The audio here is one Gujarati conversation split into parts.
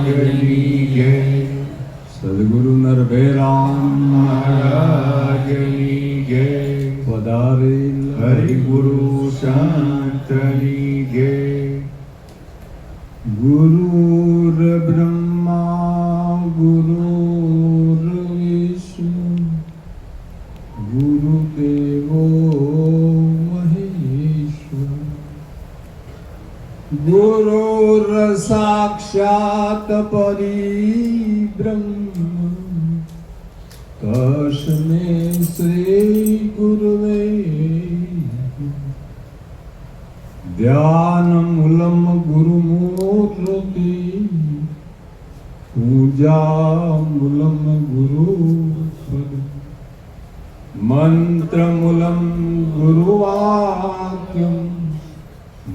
મહારાજની જય. સદગુરુ નરભેરામ મહારાજની જય. પધારેલ હરિગુરુ સંતની જય. ગુરુર બ્રહ્મા ગુરુર વિષ્ણુ ગુરુદેવો મહેશ્વર ગુરુર સાક્ષાત પરિબ્રહ્મ તસ્મૈ શ્રી ગુરવે ધ્યાનમૂલમ ગુરુમૂર્તિ પૂજામૂલમ ગુરુપદ મંત્રમૂલમ ગુરુવાક્યમ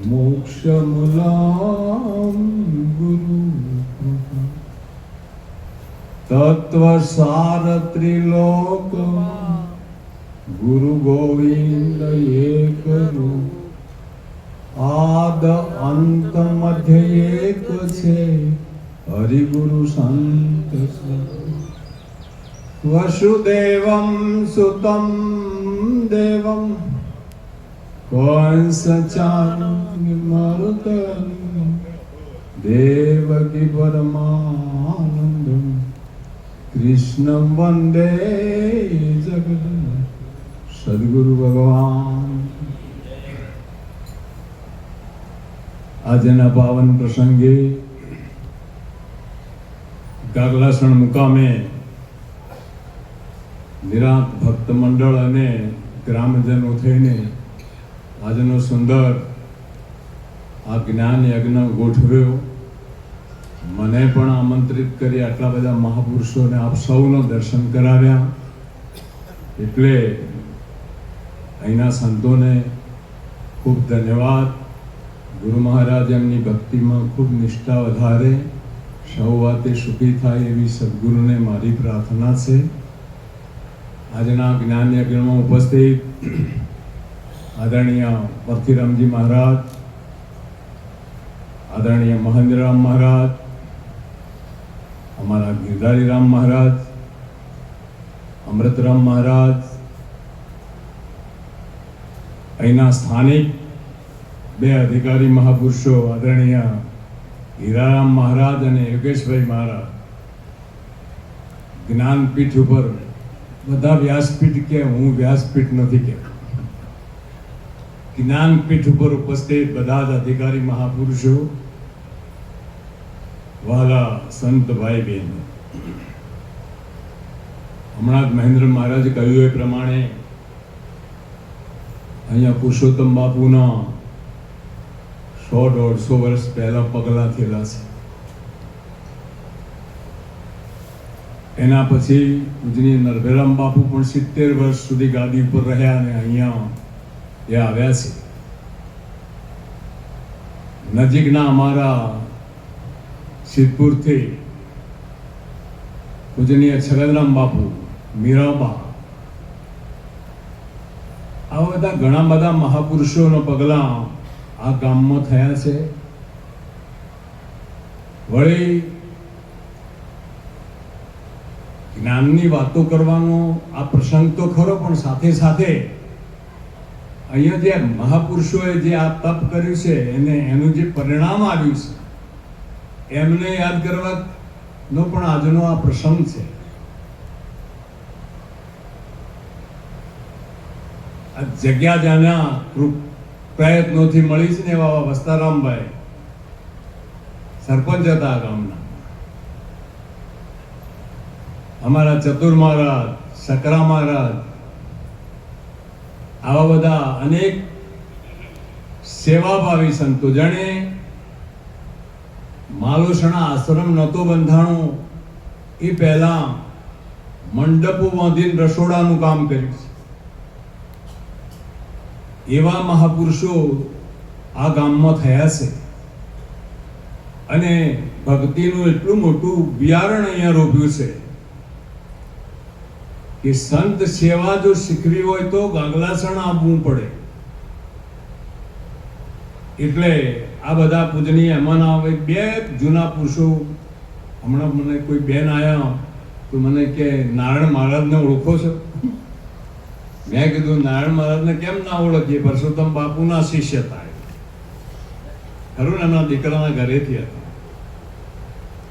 મોક્ષમૂલમ ગુરુ તત્વસાર ત્રિલોકમ ગુરુ ગોવિંદ એક રૂપ આદ અંત મધ્ય એક છે હરિગુરુ સંત વસુદેવમ સુતમ દેવમ કંસચાન્યમર્દન દેવકી પરમાનંદમ કૃષ્ણમ વંદે જગત. સદગુરુ ભગવાન આજના પાવન પ્રસંગે ગાગલાસણ મુકામે નિરાંત ભક્ત મંડળ અને ગ્રામજનો થઈને આજનો સુંદર આ જ્ઞાન યજ્ઞ ગોઠવ્યો. મને પણ આમંત્રિત કરી આટલા બધા મહાપુરુષોને આપ સૌનો દર્શન કરાવ્યા. એટલે અહીંના સંતોને ખૂબ ધન્યવાદ. ગુરુ મહારાજ એમની ભક્તિમાં ખૂબ નિષ્ઠા વધારે, સૌ વાતે સુખી થાય એવી સદગુરુને મારી પ્રાર્થના છે. આજના જ્ઞાન યજ્ઞમાં ઉપસ્થિત આદરણીય પરથીરામજી મહારાજ, આદરણીય મહેન્દ્રરામ મહારાજ, અમારા ગિરધારીરામ મહારાજ, અમૃતરામ મહારાજ, અહીંના સ્થાનિક બે અધિકારી મહાપુરુષો આદરણીય હીરારામ મહારાજ અને યોગેશભાઈ મહારાજ, જ્ઞાનપીઠ ઉપર બધા વ્યાસપીઠ કે હું વ્યાસપીઠ નથી કહેતો, જ્ઞાનપીઠ ઉપર ઉપસ્થિત બધા જ અધિકારી મહાપુરુષો, વહાલા સંત ભાઈ બહેન, હમણાં જ મહેન્દ્ર મહારાજે કહ્યું એ પ્રમાણે અહીંયા પુરુષોત્તમ બાપુના 100-150 વર્ષ પહેલા પગલા થયેલા છે. એના પછી પૂજનીય નરભેરામ બાપુ પણ 70 વર્ષ સુધી ગાદી ઉપર રહ્યા અને અહીંયા એ આવ્યા છે. નજીકના અમારા સિદ્ધપુરથી પૂજનીય છગનરામ બાપુ, મીરાબા, આવા બધા ઘણા બધા મહાપુરુષોના પગલા આ ગામમાં થયા છે. વળી જ્ઞાનની વાતો કરવાનો આ પ્રસંગ તો ખરો, પણ સાથે સાથે અહીંયા જે મહાપુરુષોએ જે આ તપ કર્યું છે એને એનું જે પરિણામ આવ્યું છે એમને યાદ કરવાનો પણ આજનો આ પ્રસંગ છે. આ જગ્યા જાના પ્રયત્નોથી મળી છે ને એવા વસ્તારામભાઈ સરપંચ હતા ગામના, અમારા ચતુર મહારાજ, શકરા મહારાજ, આવા બધા અનેક સેવાભાવી સંતો. જાણે માલુસણા આશ્રમ નહોતો બંધાણો એ પહેલા મંડપો બાંધીને રસોડાનું કામ કર્યું છે. એવા મહાપુરુષો આ ગામમાં થયા છે અને ભક્તિનું એટલું મોટું બિયારણ અહીંયા રોપ્યું છે કે સંત સેવા જો શીખવી હોય તો ગાગલાસણ આવવું પડે. એટલે આ બધા પૂજનીય એમાંના બે જૂના પુરુષો હમણાં મને કોઈ બેન આવ્યા તો મને કે નારાયણ મહારાજને ઓળખો છો? મેં કીધું નારાયણ મહારાજને કેમ ના ઓળખીએ, પરસોત્તમ બાપુના શિષ્ય હતા. ખરું ને, એમના દીકરાના ઘરેથી હતા.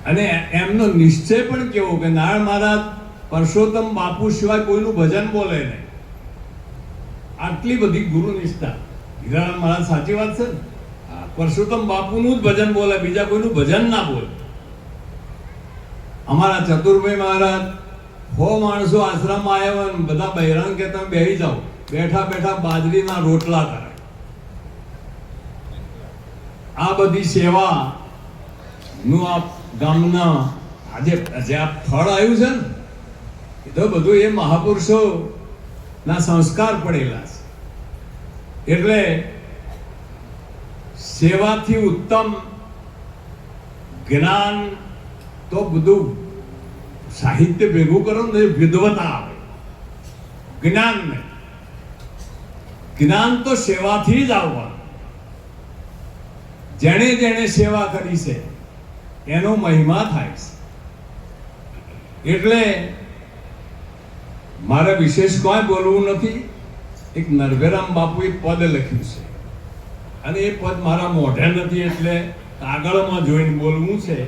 અને એમનો નિશ્ચય પણ કેવો કે નારાયણ મહારાજ પરસોત્તમ બાપુ સિવાય કોઈનું ભજન બોલે નહીં. આટલી બધી ગુરુ નિષ્ઠા. હીરાલાલ મહારાજ સાચી વાત છે ને, પરસોત્તમ બાપુનું જ ભજન બોલે, બીજા કોઈનું ભજન ના બોલે. અમારા ચતુરભાઈ મહારાજ 100 માણસો આશ્રમમાં આવ્યા અને બધા બહેરાન કે તમે બેસી જાઓ, બેઠા બેઠા બાજરીના રોટલા કરે. આ બધી સેવા નું આ ગામના આજે જે આ ફળ આવ્યું છે ને, એ તો બધું એ મહાપુરુષો ના સંસ્કાર પડેલા છે. એટલે સેવાથી ઉત્તમ જ્ઞાન તો બધું સાહિત્ય ભેગું કરો ને વિદ્વતા આવે. જ્ઞાન નહીં, જ્ઞાન તો સેવાથી જ આવવાનું. જેણે જેણે સેવા કરી છે એનો મહિમા થાય છે. એટલે મારે વિશેષ કોઈ બોલવું નથી. એક નરભેરામ બાપુએ પદ લખ્યું છે અને એ પદ મારા મોઢે નથી એટલે કાગળમાં જોઈને બોલવું છે.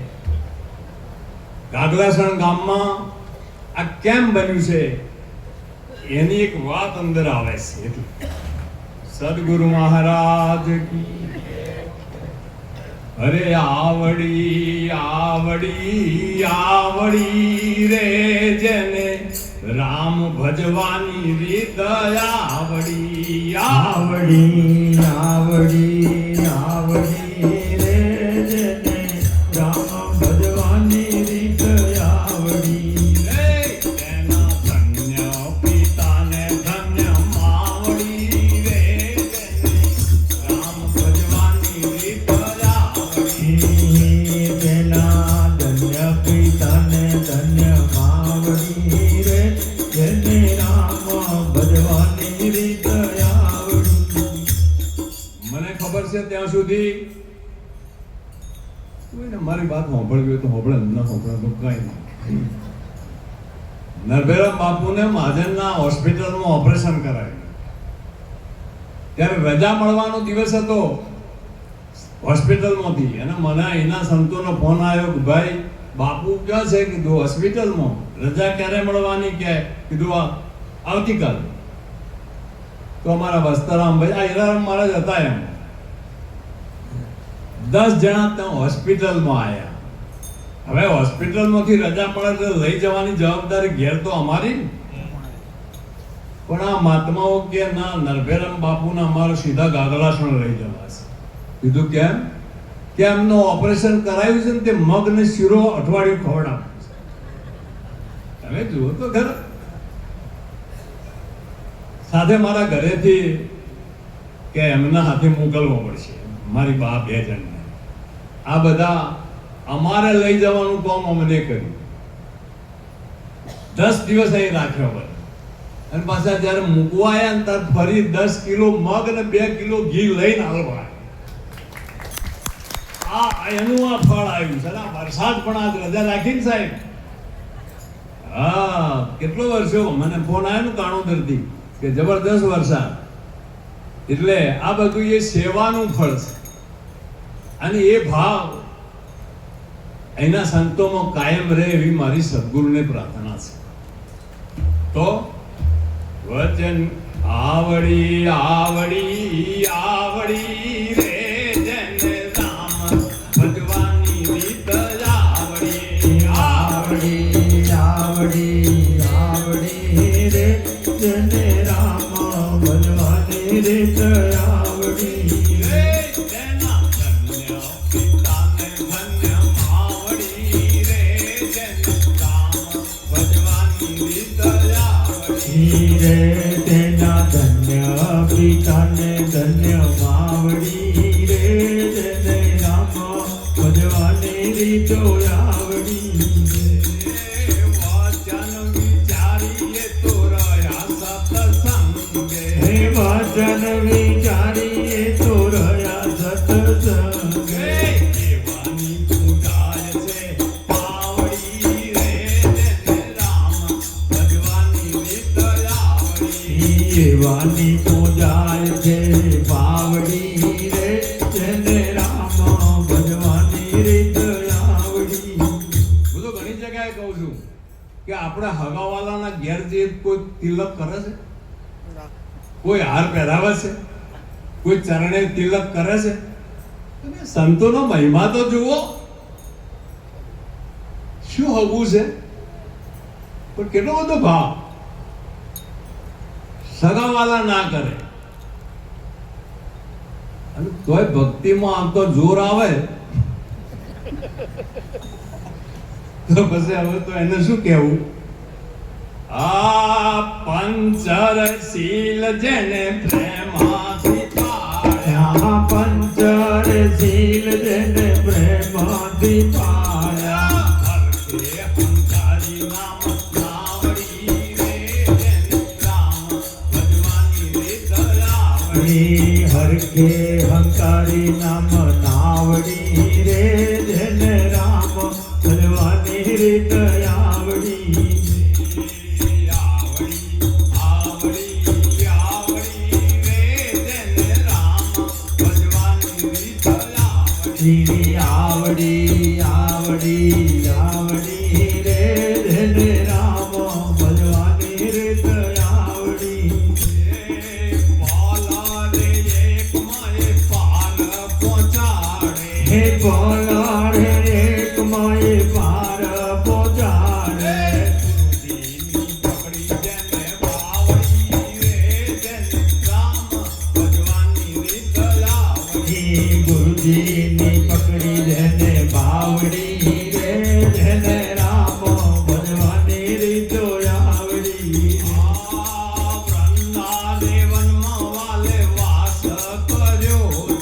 ગાગલાસણ ગામમાં આ કેમ બન્યું છે એની એક વાત અંદર આવે છે. એટલે સદગુરુ મહારાજ કી અરે આવડી આવડી આવડી રે જેને રામ ભજવાની રીત આવડી આવડી આવડી આવડી રે જેને રામ ભજવાની રીત આવડી. તેના ધન્ય પિતાને ધન્ય માવડી રે જેને રામ ભજવાની રીત આવડી. તેના ધન્ય પિતાને ધન્ય માવડી રે જેને રામ ભજવાની રીત આવડી. મને ખબર છે ત્યાં સુધી કોઈને મારી વાત સાંભળવી હોય તો સાંભળે, ન સાંભળે તો કઈ નહીં. નરભેરામ બાપુને મહાજનના હોસ્પિટલમાં ઓપરેશન કરાયું. ત્યારે રજા મળવાનો દિવસ હતો હોસ્પિટલમાંથી અને મને એના સંતોનો ફોન આવ્યો કે ભાઈ બાપુ ક્યાં છે? કીધું હોસ્પિટલમાં. રજા ક્યારે મળવાની? કે કીધું આવતીકાલે. તો અમારા વસ્તરામભાઈ આ હીરારામ મહારાજ હતા, એમ 10 જણા ત્યાં હોસ્પિટલમાં આવ્યા. હવે હોસ્પિટલમાંથી રજા પડે તો લઈ જવાની જવાબદારી ઘેર તો અમારી. પણ આ મહાત્માઓ કે ના, નરભેરામ બાપુને અમારે સીધા ગાગલાસણ લઈ જવાશે. કીધું કેમ? કે એમનું ઓપરેશન કરાયું છે ને તે મગ ને શીરો અઠવાડિયું ખવડાવે છે. તમે જુઓ તો ખરા. સાથે મારા ઘરેથી કે એમના હાથે મોકલવો પડશે મારી બા 2 જણને. આ બધા અમારે લઈ જવાનું કામ અમને કર્યું. 10 દિવસ અહીં રાખ્યો બધા. અને પાછા જ્યારે મૂકવા આવ્યા ને ત્યારે ફરી 10 કિલો મગ અને 2 કિલો ઘી લઈને આવવા. એનું આ ફળ આવ્યું છે. વરસાદ પણ આજ રજા રાખીને સાહેબ, હા કેટલો વર્ષો મને ફોન આવ્યો ને કાણોદરથી કે જબરદસ્ત વરસાદ. એટલે આ બધું એ સેવાનું ફળ છે. અને એ ભાવ એના સંતોમાં કાયમ રહે એવી મારી સદગુરુને પ્રાર્થના છે. તો વચન આવડી આવડી આવડી રે જેને રામ ભજવાની રીત આવડી. આવડી આવડી આવડી રે જેને રામ ભજવાની રીત આવડી. તેના ધન્ય પિતાને ધન્ય માવડી રે જેને રામ ભજવાની રીત આવડી. રે તેના ધન્ય પિતાને ધન્ય માવડી રે જેને રામ ભજવાની રીતો આવડી. વચન વિચારીએ તો રહ્યા સત્સંગે. હે વચન વિચારીએ તો રહ્યા સત્સંગે. કેવાની પૂજાય છે પાવ ભજવાની પૂજાય છે પાવડી રે જેને રામ ભજવાની રીત આવડી. હું તો ઘણી જગ્યાએ કહું છું કે આપણે હગાવાલાના ઘેર જે કોઈ તિલક કરે છે, કોઈ હાર પહેરાવે છે, કોઈ ચરણે તિલક કરે છે, તમે સંતોનો મહિમા તો જુઓ. શું હગું છે પણ કેટલો બધો ભાવ. સગાવાલા ના કરે અને તોય ભક્તિમાં આમ તો જોર આવે તો પછી હવે તો એને શું કહેવું? આ પંચરશીલ જેને પ્રેમાથી પાળ્યા, પંચરશીલ જેને પ્રેમાથી પાળ્યા, હરખે હંકારી નામ નાવડી રે જેને રામ ભજવાની રીત આવડી. હરખે હંકારી નામ નાવડી રે જેને રામ ભજવાની રીત આવડી. આવડી આવડી આવડી રે જેને રામ ભજવાની રીત આવડી. હે બોલાડે એક માએ પાર પહોંચાડે. ગુરુજીની પકડી જેને બાવડી રે જેને રામ ભજવાની રીતો આવડી.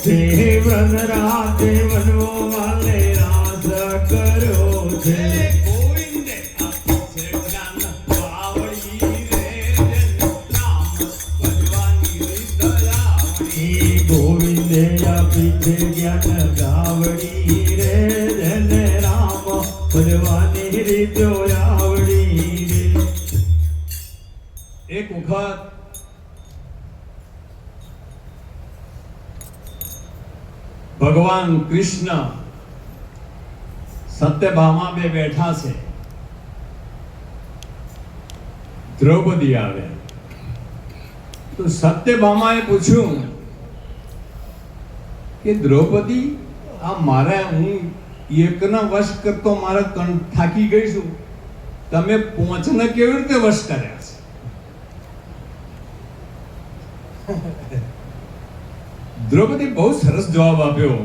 તે વનરાતે વનવો વાલે રાસ કર્યો છે. ગોવિંદે ગોવિંદે આપી છે જ્ઞાન ગાવડી રે જેને રામ ભજવાની રીતો આવડી રે. એક વખત ભગવાન કૃષ્ણ સત્યભામા બે બેઠા છે. દ્રૌપદી આવ્યા તો સત્યભામાએ પૂછ્યું કે દ્રૌપદી, આ મારા હું એકના વશ કરતો મારા થાકી ગઈ છું, તમે પોંચને કેવી રીતે વશ કર્યા છે? દ્રૌપદી બહુ સરસ જવાબ આપ્યો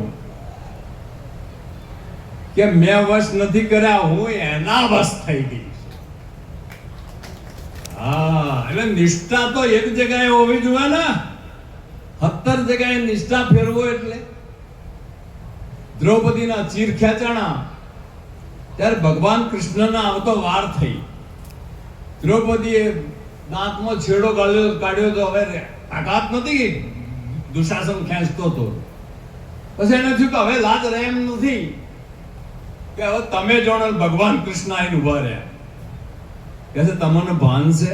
કે મેં વશ નથી કર્યા, હું એના વશ થઈ ગઈ. હા, એટલે નિષ્ઠા તો એક જગ્યાએ હોવી જોઈએ ને, 17 જગ્યાએ નિષ્ઠા ફેરવો એટલે. દ્રૌપદીના ચીર ખેંચાણા ત્યારે ભગવાન કૃષ્ણના આવતો વાર થઈ. દ્રૌપદીએ દાંતમાં છેડો કાઢ્યો તો હવે તાકાત નથી, દુશાસન ખેંચતો હતો. પછી એને થયું કે હવે લાજ રહે એમ નથી, કે હવે તમે જાણો. ભગવાન કૃષ્ણ આઈને ઉભા રહ્યા, કહે છે તમને ભાન છે?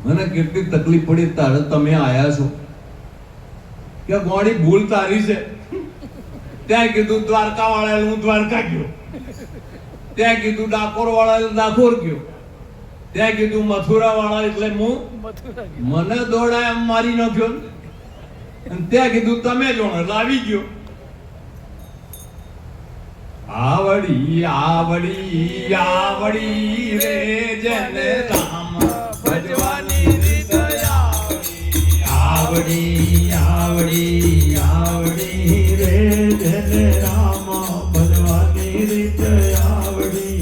મને કેટલી તકલીફ પડી તારે તમે આયા છો. કે ગોળી ભૂલ તારી છે. ત્યાં કીધું દ્વારકા વાળા, હું દ્વારકા ગયો. ત્યાં કીધું ડાકોર વાળા, ડાકોર ગયો. ત્યાં કીધું મથુરા વાળા એટલે હું મને દોડા એમ મારી નાખ્યો. અને ત્યાં કીધું તમે જોણો લાવી ગયો. આવડી આવડી આવડી રે જેને રામ ભજવાની રીત આવડી. આવડી આવડી આવડી રે જેને રામ ભજવાની રીત આવડી.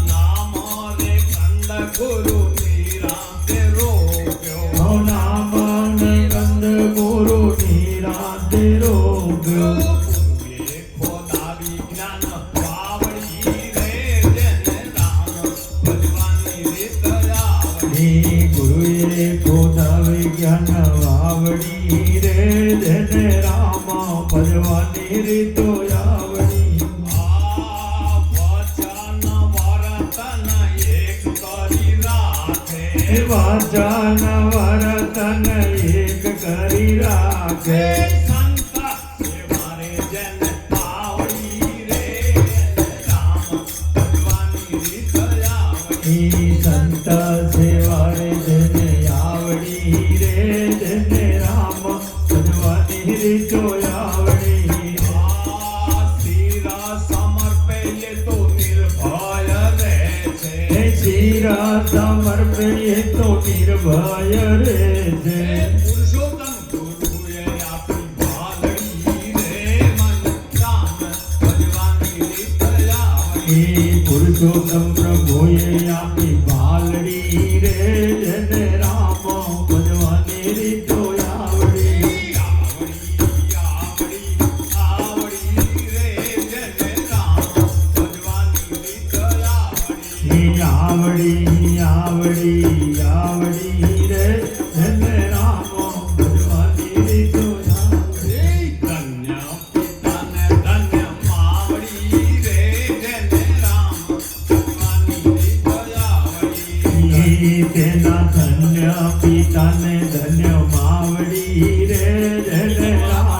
નામ રે કંદ ગુરુ નિરાંતે રોગ્યો, નામ ને કંદ ગુરુ નિરાંતે રોગ્યો. ગુરુએ ખોદા વિજ્ઞાન આવડી રે જેને રામ ભજવાની રીતો આવડી. વચન વર્તન એક કરી રાખે, વાચન વર્તન એક કરી રાખે સંત સેવારે જેને આવડી રે રામ ભગવાનની રીત આવડી ઈ સંત સેવારે જેને આવડી રે જેને રામ ભજવાની રીતો આવડી શિરા સમર્પે એ તો નિર્ભય રહે છે હે શિરા સમર્પે એ તો નિર્ભય રે છે પુરુષોત્તમ ગુરુએ આપી ભાલડી રે મન રામ ભગવાનની રીત આવડી એ પુરુષોત્તમ પ્રભુએ આપી ભાલડી રે જેને રામ ભજવાની રીતો આવડી આવડી રે જેને રામ ભગવાનની રીત આવડી આવડી રે જેને રામ ભજવાની રીતો આવડી ધન્ય પિતાને ધન્ય માવડી રે જેને રામ ભગવાનની રીત આવડી તેના ધન્ય પિતાને ધન્ય માવડી રે જેને રામ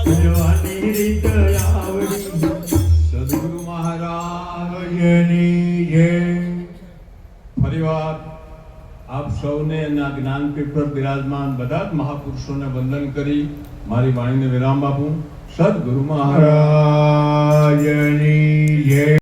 ભજવાની રીત આવડી સદગુરુ મહારાજની જય ફરીવાર આપ સૌને અને આ જ્ઞાનપીઠ પર બિરાજમાન બધા જ મહાપુરુષોને વંદન કરી મારી વાણીને વિરામ આપું. સદગુરુ મહારાજ મહારાજની જય